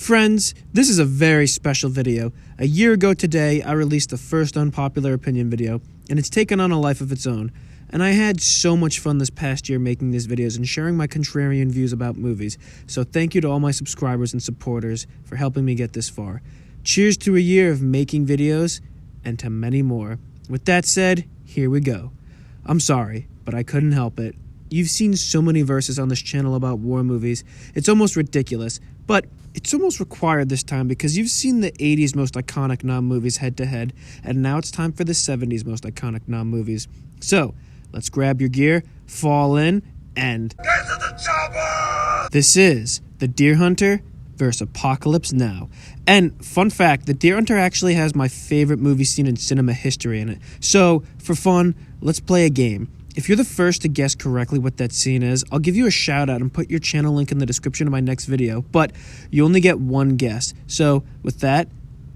Friends, this is a very special video. A year ago today, I released the first Unpopular Opinion video, and it's taken on a life of its own. And I had so much fun this past year making these videos and sharing my contrarian views about movies, so thank you to all my subscribers and supporters for helping me get this far. Cheers to a year of making videos, and to many more. With that said, here we go. I'm sorry, but I couldn't help it. You've seen so many verses on this channel about war movies, it's almost ridiculous, but it's almost required this time because you've seen the 80s most iconic non-movies head-to-head, and now it's time for the 70s most iconic non-movies. So, let's grab your gear, fall in, and... Get to the chopper! This is The Deer Hunter vs. Apocalypse Now. And, fun fact, The Deer Hunter actually has my favorite movie scene in cinema history in it. So, for fun, let's play a game. If you're the first to guess correctly what that scene is, I'll give you a shout out and put your channel link in the description of my next video, but you only get one guess. So, with that,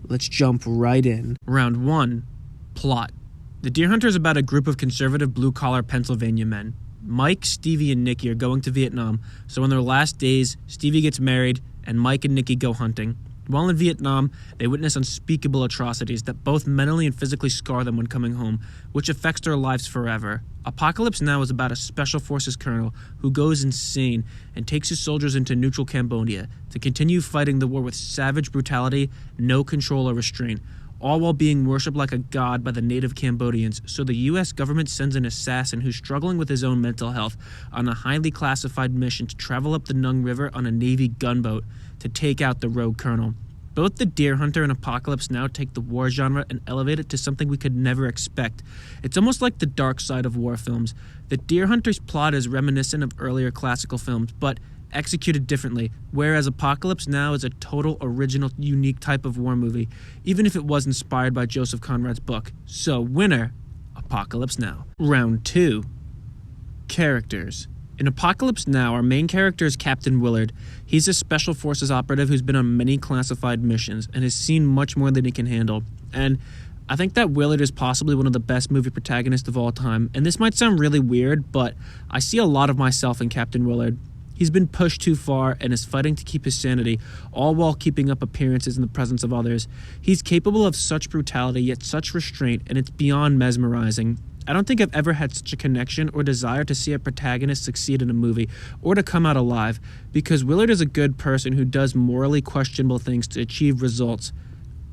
let's jump right in. Round 1. Plot. The Deer Hunter is about a group of conservative blue-collar Pennsylvania men. Mike, Stevie, and Nicky are going to Vietnam, so in their last days, Stevie gets married, and Mike and Nicky go hunting. While in Vietnam, they witness unspeakable atrocities that both mentally and physically scar them when coming home, which affects their lives forever. Apocalypse Now is about a special forces colonel who goes insane and takes his soldiers into neutral Cambodia to continue fighting the war with savage brutality, no control or restraint, all while being worshipped like a god by the native Cambodians, so the U.S. government sends an assassin who's struggling with his own mental health on a highly classified mission to travel up the Nung River on a Navy gunboat to take out the rogue colonel. Both The Deer Hunter and Apocalypse Now take the war genre and elevate it to something we could never expect. It's almost like the dark side of war films. The Deer Hunter's plot is reminiscent of earlier classical films, but executed differently, whereas Apocalypse Now is a total, original, unique type of war movie, even if it was inspired by Joseph Conrad's book. So, winner, Apocalypse Now. Round 2. Characters. In Apocalypse Now, our main character is Captain Willard. He's a special forces operative who's been on many classified missions and has seen much more than he can handle. And I think that Willard is possibly one of the best movie protagonists of all time. And this might sound really weird, but I see a lot of myself in Captain Willard. He's been pushed too far and is fighting to keep his sanity, all while keeping up appearances in the presence of others. He's capable of such brutality, yet such restraint, and it's beyond mesmerizing. I don't think I've ever had such a connection or desire to see a protagonist succeed in a movie, or to come out alive, because Willard is a good person who does morally questionable things to achieve results.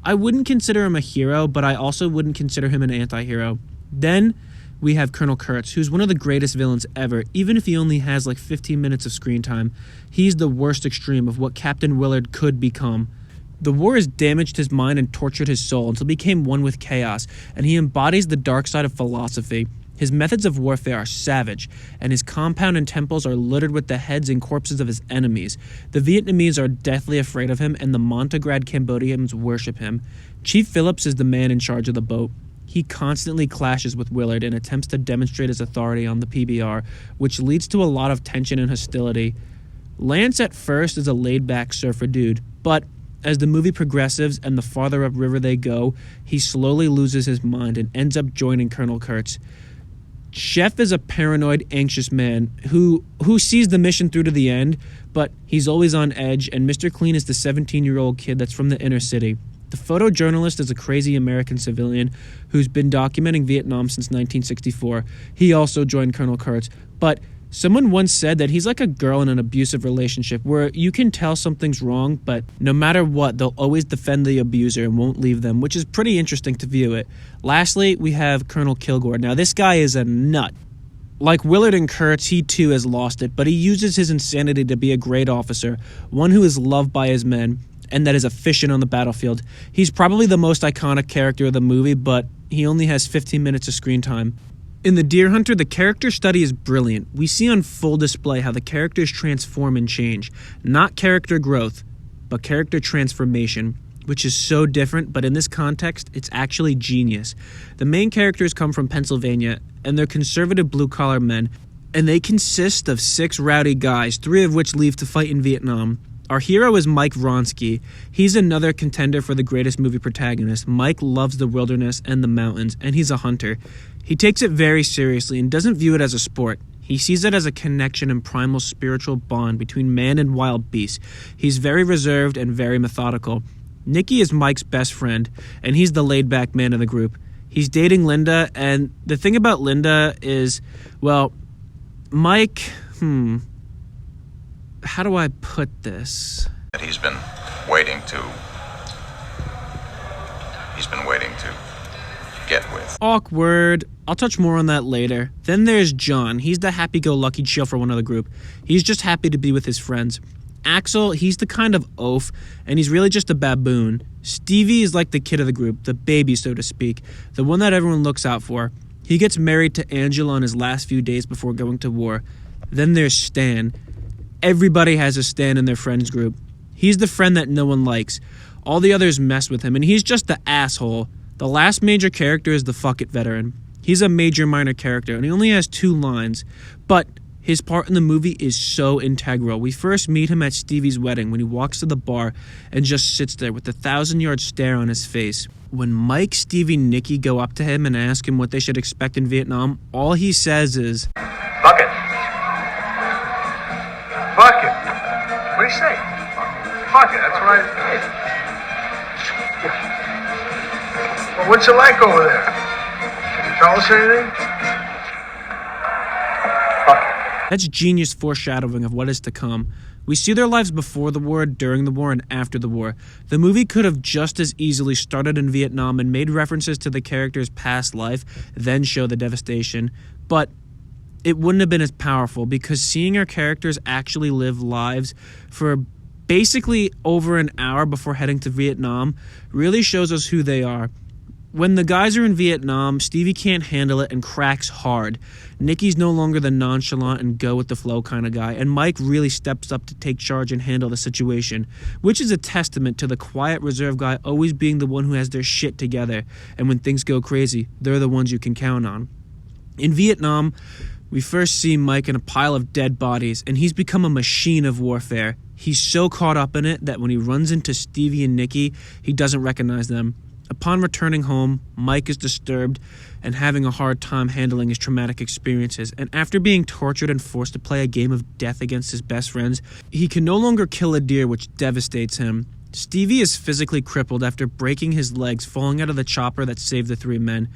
I wouldn't consider him a hero, but I also wouldn't consider him an anti-hero. Then we have Colonel Kurtz, who's one of the greatest villains ever, even if he only has like 15 minutes of screen time. He's the worst extreme of what Captain Willard could become. The war has damaged his mind and tortured his soul until he became one with chaos, and he embodies the dark side of philosophy. His methods of warfare are savage, and his compound and temples are littered with the heads and corpses of his enemies. The Vietnamese are deathly afraid of him, and the Montegrad Cambodians worship him. Chief Phillips is the man in charge of the boat. He constantly clashes with Willard and attempts to demonstrate his authority on the PBR, which leads to a lot of tension and hostility. Lance at first is a laid-back surfer dude, but as the movie progresses and the farther upriver they go, he slowly loses his mind and ends up joining Colonel Kurtz. Chef is a paranoid, anxious man who sees the mission through to the end, but he's always on edge, and Mr. Clean is the 17-year-old kid that's from the inner city. The photojournalist is a crazy American civilian who's been documenting Vietnam since 1964. He also joined Colonel Kurtz, but someone once said that he's like a girl in an abusive relationship where you can tell something's wrong, but no matter what, they'll always defend the abuser and won't leave them, which is pretty interesting to view it. Lastly, we have Colonel Kilgore. Now, this guy is a nut. Like Willard and Kurtz, he too has lost it, but he uses his insanity to be a great officer, one who is loved by his men, and that is efficient on the battlefield. He's probably the most iconic character of the movie, but he only has 15 minutes of screen time. In The Deer Hunter, the character study is brilliant. We see on full display how the characters transform and change. Not character growth, but character transformation, which is so different, but in this context, it's actually genius. The main characters come from Pennsylvania, and they're conservative blue-collar men, and they consist of 6 rowdy guys, 3 of which leave to fight in Vietnam. Our hero is Mike Vronsky. He's another contender for the greatest movie protagonist. Mike loves the wilderness and the mountains, and he's a hunter. He takes it very seriously and doesn't view it as a sport. He sees it as a connection and primal spiritual bond between man and wild beast. He's very reserved and very methodical. Nicky is Mike's best friend, and he's the laid-back man of the group. He's dating Linda, and the thing about Linda is, well, Mike, how do I put this? He's been waiting to get with. Awkward. I'll touch more on that later. Then there's John. He's the happy-go-lucky chill for one of the group. He's just happy to be with his friends. Axel, he's the kind of oaf, and he's really just a baboon. Stevie is like the kid of the group, the baby, so to speak, the one that everyone looks out for. He gets married to Angela in his last few days before going to war. Then there's Stan. Everybody has a Stan in their friends group. He's the friend that no one likes. All the others mess with him, and he's just the asshole. The last major character is the fuck it veteran. He's a major minor character, and he only has 2 lines, but his part in the movie is so integral. We first meet him at Stevie's wedding when he walks to the bar and just sits there with the 1,000-yard stare on his face. When Mike, Stevie, and Nicky go up to him and ask him what they should expect in Vietnam, all he says is, "Fuck it." Fuck it. What do you say? Fuck it, that's what I... Well, what's it like over there? Can you tell us anything? Fuck it. That's genius foreshadowing of what is to come. We see their lives before the war, during the war, and after the war. The movie could have just as easily started in Vietnam and made references to the character's past life, then show the devastation. But it wouldn't have been as powerful because seeing our characters actually live lives for basically over an hour before heading to Vietnam really shows us who they are. When the guys are in Vietnam, Stevie can't handle it and cracks hard. Nicky's no longer the nonchalant and go-with-the-flow kind of guy, and Mike really steps up to take charge and handle the situation, which is a testament to the quiet, reserved guy always being the one who has their shit together, and when things go crazy, they're the ones you can count on. In Vietnam, we first see Mike in a pile of dead bodies, and he's become a machine of warfare. He's so caught up in it that when he runs into Stevie and Nicky, he doesn't recognize them. Upon returning home, Mike is disturbed and having a hard time handling his traumatic experiences, and after being tortured and forced to play a game of death against his best friends, he can no longer kill a deer, which devastates him. Stevie is physically crippled after breaking his legs falling out of the chopper that saved the 3 men.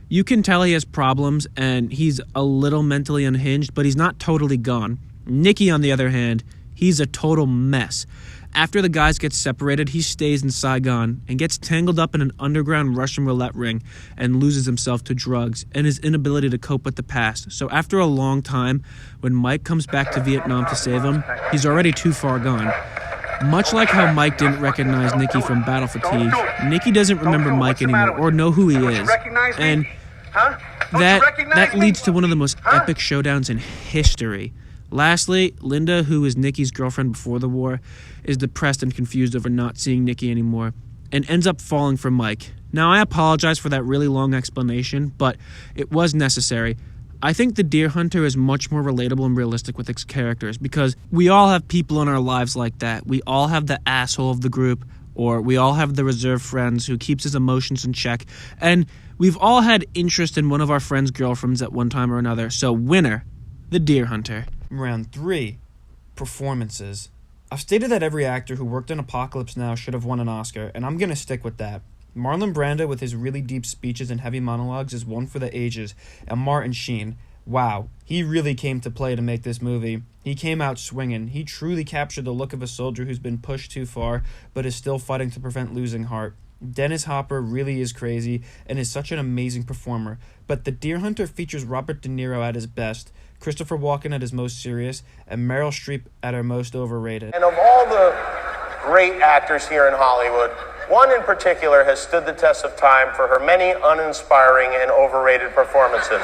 You can tell he has problems, and he's a little mentally unhinged, but he's not totally gone. Nicky, on the other hand, he's a total mess. After the guys get separated, he stays in Saigon and gets tangled up in an underground Russian roulette ring and loses himself to drugs and his inability to cope with the past. So after a long time, when Mike comes back to Vietnam to save him, he's already too far gone. Much like how Mike didn't recognize Nicky from battle fatigue, Nicky doesn't remember Mike anymore or know who he is. And that leads to one of the most epic showdowns in history. Lastly, Linda, who is Nicky's girlfriend before the war, is depressed and confused over not seeing Nicky anymore, and ends up falling for Mike. Now, I apologize for that really long explanation, but it was necessary. I think the Deer Hunter is much more relatable and realistic with its characters, because we all have people in our lives like that. We all have the asshole of the group, or we all have the reserved friends who keeps his emotions in check, and we've all had interest in one of our friends' girlfriends at one time or another. So, winner, the Deer Hunter. Round 3. Performances. I've stated that every actor who worked on Apocalypse Now should have won an Oscar, and I'm going to stick with that. Marlon Brando with his really deep speeches and heavy monologues is one for the ages, and Martin Sheen, wow, he really came to play to make this movie. He came out swinging. He truly captured the look of a soldier who's been pushed too far, but is still fighting to prevent losing heart. Dennis Hopper really is crazy and is such an amazing performer, but The Deer Hunter features Robert De Niro at his best, Christopher Walken at his most serious, and Meryl Streep at her most overrated. And of all the great actors here in Hollywood, one in particular has stood the test of time for her many uninspiring and overrated performances. The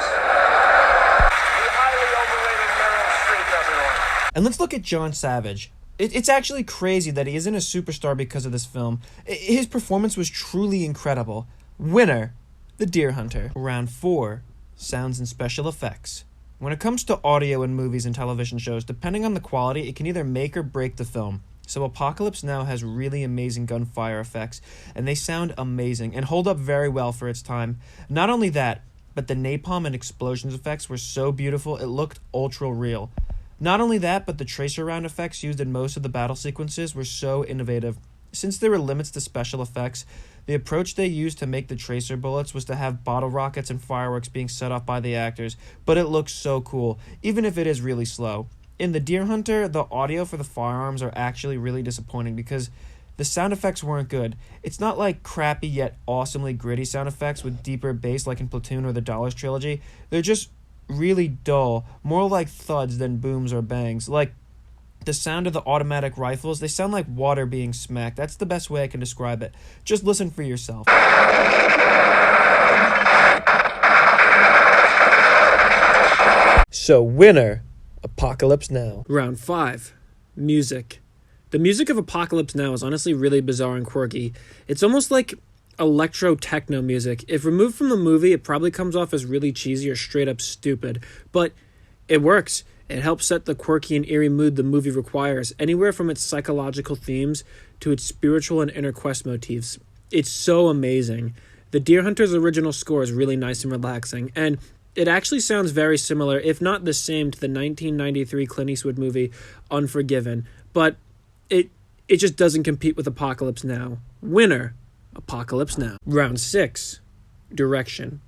highly overrated Meryl Streep, everyone. And let's look at John Savage. It's actually crazy that he isn't a superstar because of this film. His performance was truly incredible. Winner, The Deer Hunter. Round 4, sounds and special effects. When it comes to audio in movies and television shows, depending on the quality, it can either make or break the film. So Apocalypse Now has really amazing gunfire effects, and they sound amazing and hold up very well for its time. Not only that, but the napalm and explosions effects were so beautiful it looked ultra real. Not only that, but the tracer round effects used in most of the battle sequences were so innovative. Since there were limits to special effects, the approach they used to make the tracer bullets was to have bottle rockets and fireworks being set off by the actors, but it looks so cool, even if it is really slow. In the Deer Hunter, the audio for the firearms are actually really disappointing because the sound effects weren't good. It's not like crappy yet awesomely gritty sound effects with deeper bass like in Platoon or the Dollars trilogy. They're just really dull, more like thuds than booms or bangs. Like the sound of the automatic rifles, they sound like water being smacked. That's the best way I can describe it. Just listen for yourself. So, winner, Apocalypse Now. Round 5. Music. The music of Apocalypse Now is honestly really bizarre and quirky. It's almost like electro-techno music. If removed from the movie, it probably comes off as really cheesy or straight up stupid. But it works. It helps set the quirky and eerie mood the movie requires, anywhere from its psychological themes to its spiritual and inner quest motifs. It's so amazing. The Deer Hunter's original score is really nice and relaxing, and it actually sounds very similar, if not the same, to the 1993 Clint Eastwood movie Unforgiven, but it just doesn't compete with Apocalypse Now. Winner, Apocalypse Now. Round 6. Direction.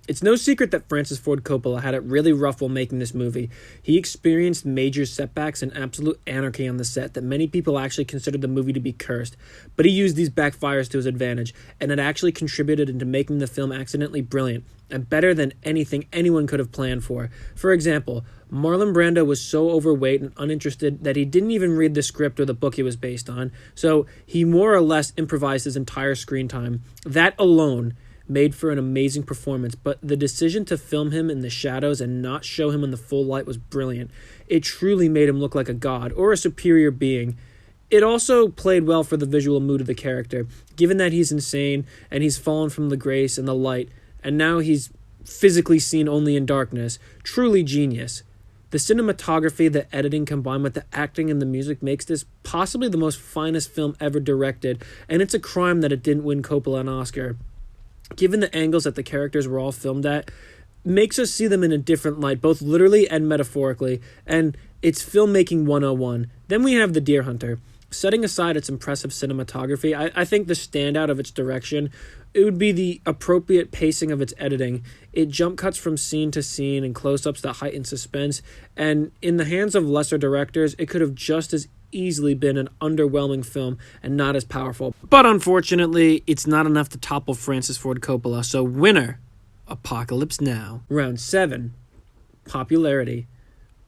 It's no secret that Francis Ford Coppola had it really rough while making this movie. He experienced major setbacks and absolute anarchy on the set that many people actually considered the movie to be cursed. But he used these backfires to his advantage, and it actually contributed into making the film accidentally brilliant, and better than anything anyone could have planned for. For example, Marlon Brando was so overweight and uninterested that he didn't even read the script or the book it was based on, so he more or less improvised his entire screen time. That alone made for an amazing performance, but the decision to film him in the shadows and not show him in the full light was brilliant. It truly made him look like a god, or a superior being. It also played well for the visual mood of the character, given that he's insane, and he's fallen from the grace and the light, and now he's physically seen only in darkness. Truly genius. The cinematography, the editing combined with the acting and the music makes this possibly the most finest film ever directed, and it's a crime that it didn't win Coppola an Oscar. Given the angles that the characters were all filmed at, makes us see them in a different light, both literally and metaphorically, and it's filmmaking 101. Then we have The Deer Hunter. Setting aside its impressive cinematography, I think the standout of its direction, it would be the appropriate pacing of its editing. It jump cuts from scene to scene and close-ups that heighten suspense, and in the hands of lesser directors, it could have just as easily been an underwhelming film and not as powerful. But unfortunately, it's not enough to topple Francis Ford Coppola, so winner, Apocalypse Now. Round 7. Popularity.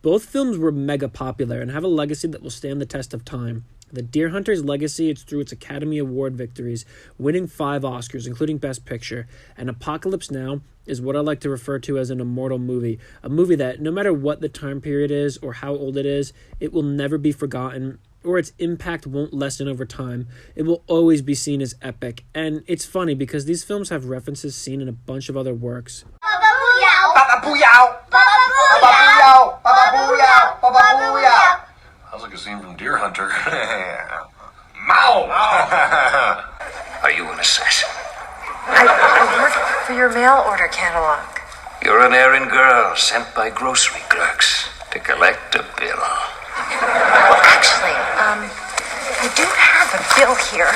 Both films were mega popular and have a legacy that will stand the test of time. The Deer Hunter's legacy is through its Academy Award victories, winning 5 Oscars, including Best Picture, and Apocalypse Now is what I like to refer to as an immortal movie, a movie that, no matter what the time period is or how old it is, it will never be forgotten, or its impact won't lessen over time. It will always be seen as epic, and it's funny because these films have references seen in a bunch of other works. Sounds like a scene from Deer Hunter. Mao! Are you an assassin? I work for your mail order catalog. You're an errand girl sent by grocery clerks to collect a bill. Well, actually, I do have a bill here.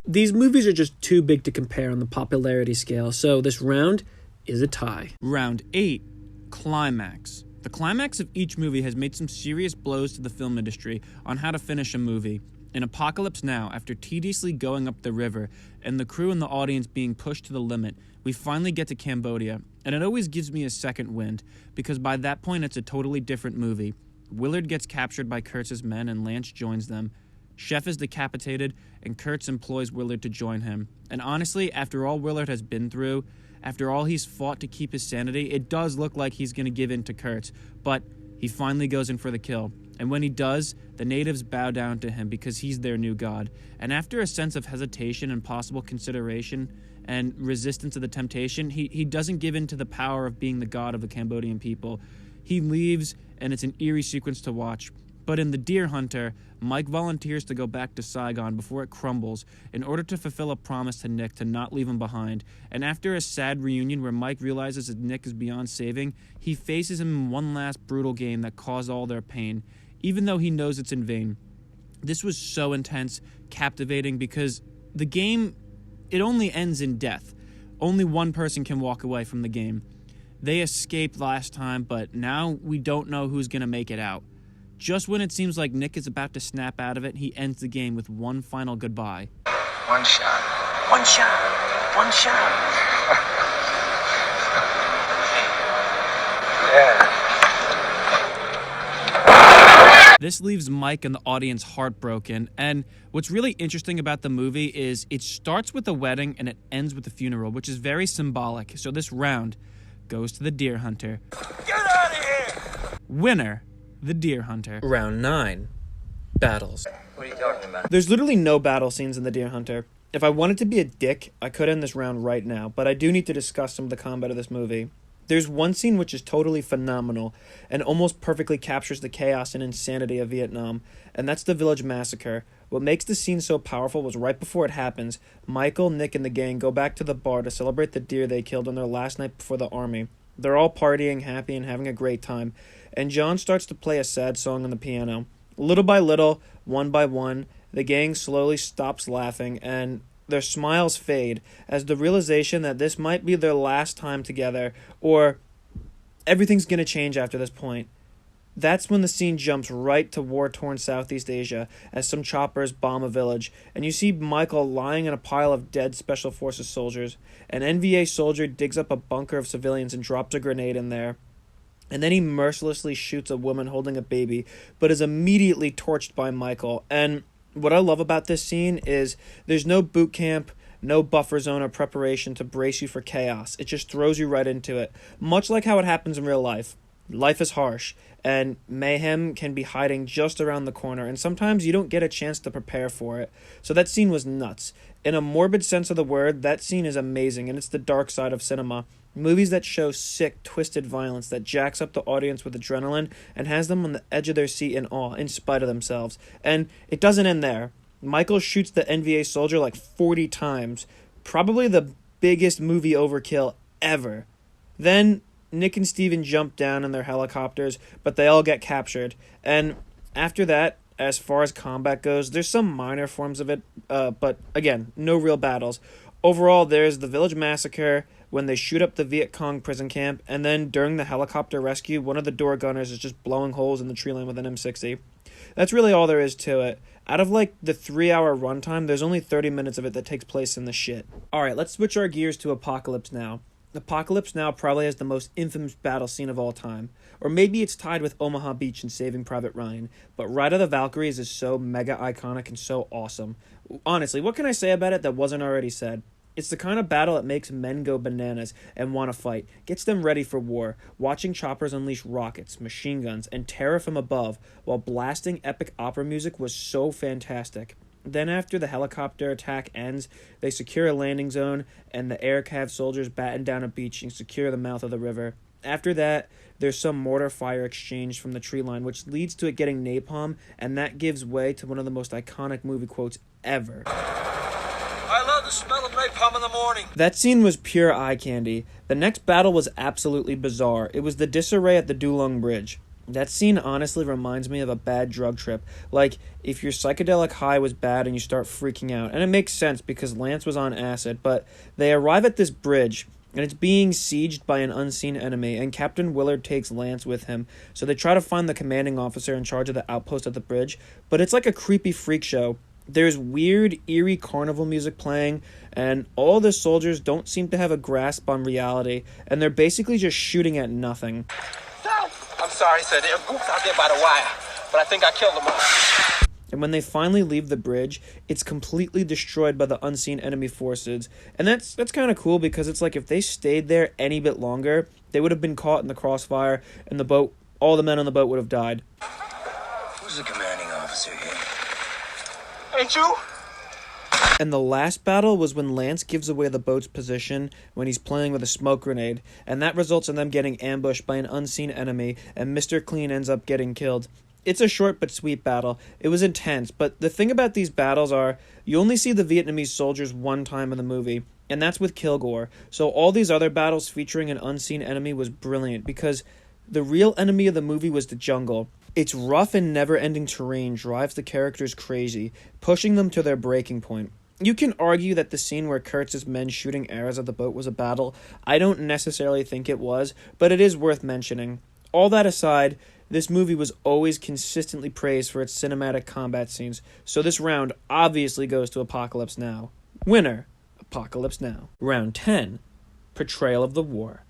These movies are just too big to compare on the popularity scale, so this round is a tie. Round 8. Climax. The climax of each movie has made some serious blows to the film industry on how to finish a movie. In Apocalypse Now, after tediously going up the river and the crew and the audience being pushed to the limit, we finally get to Cambodia, and it always gives me a second wind, because by that point it's a totally different movie. Willard gets captured by Kurtz's men and Lance joins them. Chef is decapitated, and Kurtz employs Willard to join him. And honestly, after all Willard has been through, after all he's fought to keep his sanity, it does look like he's going to give in to Kurtz, but he finally goes in for the kill. And when he does, the natives bow down to him because he's their new god. And after a sense of hesitation and possible consideration and resistance to the temptation, he doesn't give in to the power of being the god of the Cambodian people. He leaves, and it's an eerie sequence to watch. But in The Deer Hunter, Mike volunteers to go back to Saigon before it crumbles in order to fulfill a promise to Nick to not leave him behind. And after a sad reunion where Mike realizes that Nick is beyond saving, he faces him in one last brutal game that caused all their pain, even though he knows it's in vain. This was so intense, captivating, because the game, it only ends in death. Only one person can walk away from the game. They escaped last time, but now we don't know who's going to make it out. Just when it seems like Nick is about to snap out of it, he ends the game with one final goodbye. One shot. One shot. One shot. Yeah. This leaves Mike and the audience heartbroken, and what's really interesting about the movie is it starts with a wedding and it ends with a funeral, which is very symbolic. So this round goes to the Deer Hunter. Get out of here! Winner, the Deer Hunter. Round 9. Battles. What are you talking about? There's literally no battle scenes in The Deer Hunter. If I wanted to be a dick, I could end this round right now, but I do need to discuss some of the combat of this movie. There's one scene which is totally phenomenal and almost perfectly captures the chaos and insanity of Vietnam, and that's the village massacre. What makes the scene so powerful was right before it happens, Michael, Nick, and the gang go back to the bar to celebrate the deer they killed on their last night before the army. They're all partying, happy, and having a great time, and John starts to play a sad song on the piano. Little by little, one by one, the gang slowly stops laughing, and their smiles fade as the realization that this might be their last time together, or everything's going to change after this point. That's when the scene jumps right to war-torn Southeast Asia as some choppers bomb a village, and you see Michael lying in a pile of dead Special Forces soldiers. An NVA soldier digs up a bunker of civilians and drops a grenade in there. And then he mercilessly shoots a woman holding a baby, but is immediately torched by Michael. And what I love about this scene is there's no boot camp, no buffer zone or preparation to brace you for chaos. It just throws you right into it, much like how it happens in real life. Life is harsh, and mayhem can be hiding just around the corner, and sometimes you don't get a chance to prepare for it. So that scene was nuts. In a morbid sense of the word, that scene is amazing, and it's the dark side of cinema. Movies that show sick, twisted violence that jacks up the audience with adrenaline and has them on the edge of their seat in awe, in spite of themselves. And it doesn't end there. Michael shoots the NVA soldier like 40 times. Probably the biggest movie overkill ever. Then Nick and Steven jump down in their helicopters, but they all get captured. And after that, as far as combat goes, there's some minor forms of it, but again, no real battles. Overall, there's the village massacre when they shoot up the Viet Cong prison camp, and then during the helicopter rescue, one of the door gunners is just blowing holes in the tree line with an M60. That's really all there is to it. Out of like the 3-hour runtime, there's only 30 minutes of it that takes place in the shit. Alright, let's switch our gears to Apocalypse Now. Apocalypse Now probably has the most infamous battle scene of all time. Or maybe it's tied with Omaha Beach and Saving Private Ryan. But Ride of the Valkyries is so mega iconic and so awesome. Honestly, what can I say about it that wasn't already said? It's the kind of battle that makes men go bananas and want to fight, gets them ready for war, watching choppers unleash rockets, machine guns, and terror from above, while blasting epic opera music was so fantastic. Then after the helicopter attack ends, they secure a landing zone, and the air cav soldiers batten down a beach and secure the mouth of the river. After that, there's some mortar fire exchanged from the tree line, which leads to it getting napalm, and that gives way to one of the most iconic movie quotes ever. I love the smell of napalm in the morning. That scene was pure eye candy. The next battle was absolutely bizarre. It was the disarray at the Dulong Bridge. That scene honestly reminds me of a bad drug trip. Like, if your psychedelic high was bad and you start freaking out. And it makes sense because Lance was on acid, but they arrive at this bridge, and it's being sieged by an unseen enemy, and Captain Willard takes Lance with him. So they try to find the commanding officer in charge of the outpost at the bridge, but it's like a creepy freak show. There's weird, eerie carnival music playing, and all the soldiers don't seem to have a grasp on reality, and they're basically just shooting at nothing. I'm sorry, sir. They're goofed out there by the wire, but I think I killed them all. And when they finally leave the bridge, it's completely destroyed by the unseen enemy forces. And that's kind of cool because it's like if they stayed there any bit longer, they would have been caught in the crossfire, and the boat, all the men on the boat would have died. Who's the commanding officer here? Ain't you? And the last battle was when Lance gives away the boat's position when he's playing with a smoke grenade, and that results in them getting ambushed by an unseen enemy, and Mr. Clean ends up getting killed. It's a short but sweet battle. It was intense, but the thing about these battles are you only see the Vietnamese soldiers one time in the movie, and that's with Kilgore. So all these other battles featuring an unseen enemy was brilliant because the real enemy of the movie was the jungle. Its rough and never-ending terrain drives the characters crazy, pushing them to their breaking point. You can argue that the scene where Kurtz's men shooting arrows at the boat was a battle. I don't necessarily think it was, but it is worth mentioning. All that aside, this movie was always consistently praised for its cinematic combat scenes, so this round obviously goes to Apocalypse Now. Winner, Apocalypse Now. Round 10, Portrayal of the War.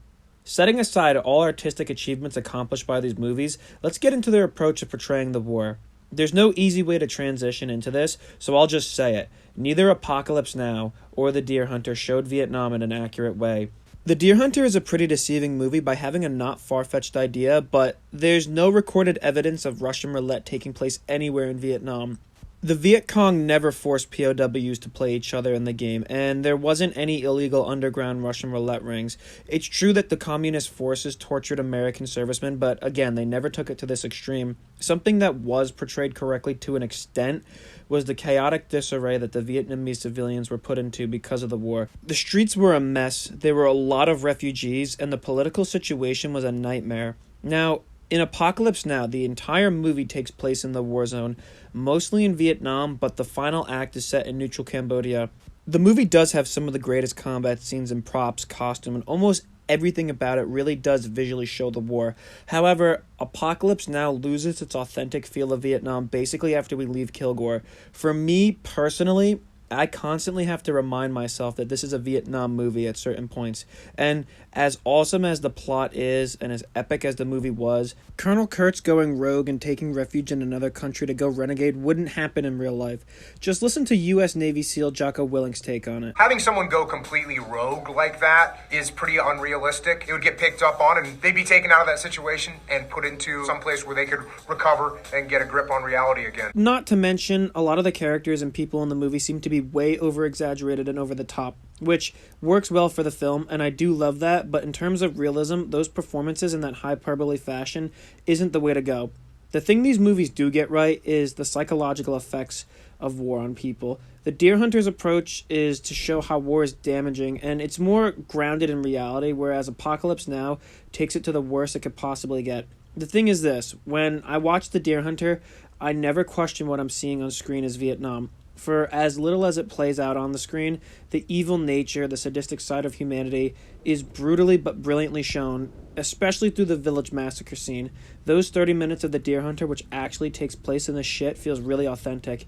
Setting aside all artistic achievements accomplished by these movies, let's get into their approach to portraying the war. There's no easy way to transition into this, so I'll just say it. Neither Apocalypse Now or The Deer Hunter showed Vietnam in an accurate way. The Deer Hunter is a pretty deceiving movie by having a not far-fetched idea, but there's no recorded evidence of Russian roulette taking place anywhere in Vietnam. The Viet Cong never forced POWs to play each other in the game, and there wasn't any illegal underground Russian roulette rings. It's true that the communist forces tortured American servicemen, but again, they never took it to this extreme. Something that was portrayed correctly to an extent was the chaotic disarray that the Vietnamese civilians were put into because of the war. The streets were a mess, there were a lot of refugees, and the political situation was a nightmare. Now, in Apocalypse Now, the entire movie takes place in the war zone, mostly in Vietnam, but the final act is set in neutral Cambodia. The movie does have some of the greatest combat scenes and props, costume, and almost everything about it really does visually show the war. However, Apocalypse Now loses its authentic feel of Vietnam basically after we leave Kilgore. For me, personally, I constantly have to remind myself that this is a Vietnam movie at certain points. And as awesome as the plot is, and as epic as the movie was, Colonel Kurtz going rogue and taking refuge in another country to go renegade wouldn't happen in real life. Just listen to U.S. Navy SEAL Jocko Willink's take on it. Having someone go completely rogue like that is pretty unrealistic. It would get picked up on, and they'd be taken out of that situation and put into some place where they could recover and get a grip on reality again. Not to mention, a lot of the characters and people in the movie seem to be way over-exaggerated and over the top, which works well for the film, and I do love that, but in terms of realism, those performances in that hyperbole fashion isn't the way to go. The thing these movies do get right is the psychological effects of war on people. The Deer Hunter's approach is to show how war is damaging, and it's more grounded in reality, whereas Apocalypse Now takes it to the worst it could possibly get. The thing is this, when I watch The Deer Hunter, I never question what I'm seeing on screen as Vietnam. For as little as it plays out on the screen, the evil nature, the sadistic side of humanity, is brutally but brilliantly shown, especially through the village massacre scene. Those 30 minutes of The Deer Hunter, which actually takes place in the shit, feels really authentic,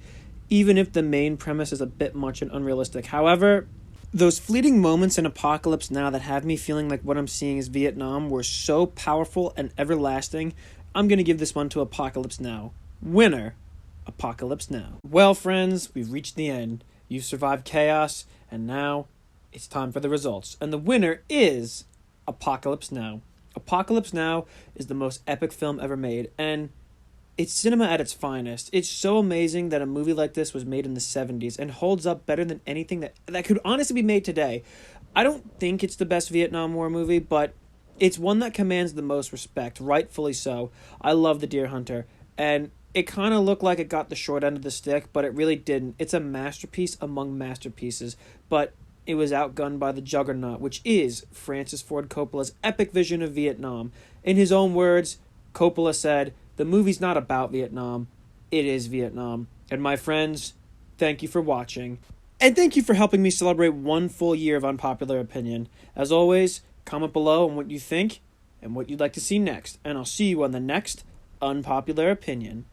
even if the main premise is a bit much and unrealistic. However, those fleeting moments in Apocalypse Now that have me feeling like what I'm seeing is Vietnam were so powerful and everlasting, I'm going to give this one to Apocalypse Now. Winner, Apocalypse Now. Well, friends, we've reached the end. You've survived chaos, and now it's time for the results. And the winner is Apocalypse Now. Apocalypse Now is the most epic film ever made, and it's cinema at its finest. It's so amazing that a movie like this was made in the 70s and holds up better than anything that could honestly be made today. I don't think it's the best Vietnam War movie, but it's one that commands the most respect, rightfully so. I love The Deer Hunter, and it kind of looked like it got the short end of the stick, but it really didn't. It's a masterpiece among masterpieces, but it was outgunned by the Juggernaut, which is Francis Ford Coppola's epic vision of Vietnam. In his own words, Coppola said, "The movie's not about Vietnam, it is Vietnam." And my friends, thank you for watching. And thank you for helping me celebrate 1 full year of Unpopular Opinion. As always, comment below on what you think and what you'd like to see next. And I'll see you on the next Unpopular Opinion.